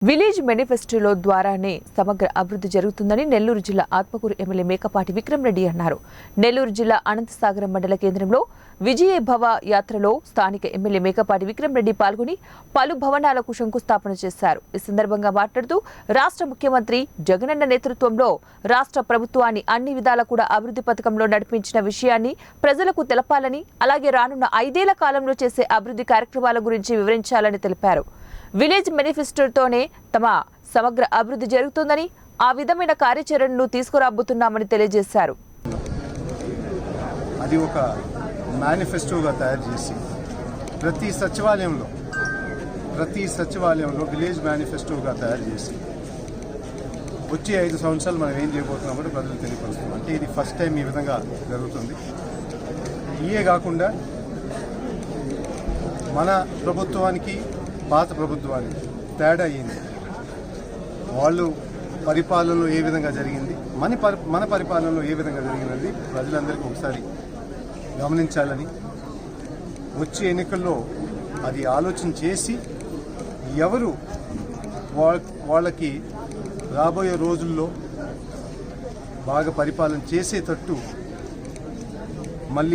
Village మేనిఫెస్టోలో ద్వారానే సమగ్ర అభివృద్ధి జరుగుతుందని నెల్లూరు జిల్లా ఆత్మకూరు ఎమ్మెల్యే మేకపాటి విక్రమ్ రెడ్డి అన్నారు. నెల్లూరు జిల్లా అనంతసాగరం మండల కేంద్రంలో విజయ భవ యాత్రలో స్థానిక ఎమ్మెల్యే మేకపాటి విక్రమ్ రెడ్డి పాల్గొని పలు భవనాలకు శంకుస్థాపన చేశారు. ఈ సందర్భంగా మాట్లాడుతూ రాష్ట్ర ముఖ్యమంత్రి జగనన్న నేతృత్వంలో రాష్ట్ర ప్రభుత్వాన్ని అన్ని విధాలా కూడా అభివృద్ధి పథకంలో నడిపించిన విషయాన్ని ప్రజలకు తెలపాలని, అలాగే రానున్న 5 ఏళ్ల కాలంలో చేసే అభివృద్ధి కార్యక్రమాల గురించి వివరించాలని తెలిపారు. విలేజ్ మేనిఫెస్టోతోనే తమ సమగ్ర అభివృద్ధి జరుగుతుందని, ఆ విధమైన కార్యాచరణను తీసుకురాబోతున్నామని తెలియజేశారు. అది ఒక మేనిఫెస్టోగా తయారు చేసి ప్రతి సచివాలయంలో విలేజ్ మేనిఫెస్టోగా తయారు చేసి వచ్చే 5 సంవత్సరాలు మనం ఏం చేయబోతున్నామో ప్రజలకు తెలియపరుస్తున్నాం. అంటే ఇది ఫస్ట్ టైం ఈ విధంగా జరుగుతుంది. ఇవే కాకుండా మన ప్రభుత్వానికి పాత ప్రభుత్వానికి తేడా అయ్యింది. వాళ్ళు పరిపాలనలో ఏ విధంగా జరిగింది, మన పరిపాలనలో ఏ విధంగా జరిగిందని ప్రజలందరికీ ఒకసారి గమనించాలని, వచ్చే ఎన్నికల్లో అది ఆలోచన చేసి ఎవరు వాళ్ళకి రాబోయే రోజుల్లో బాగా పరిపాలన చేసేటట్టు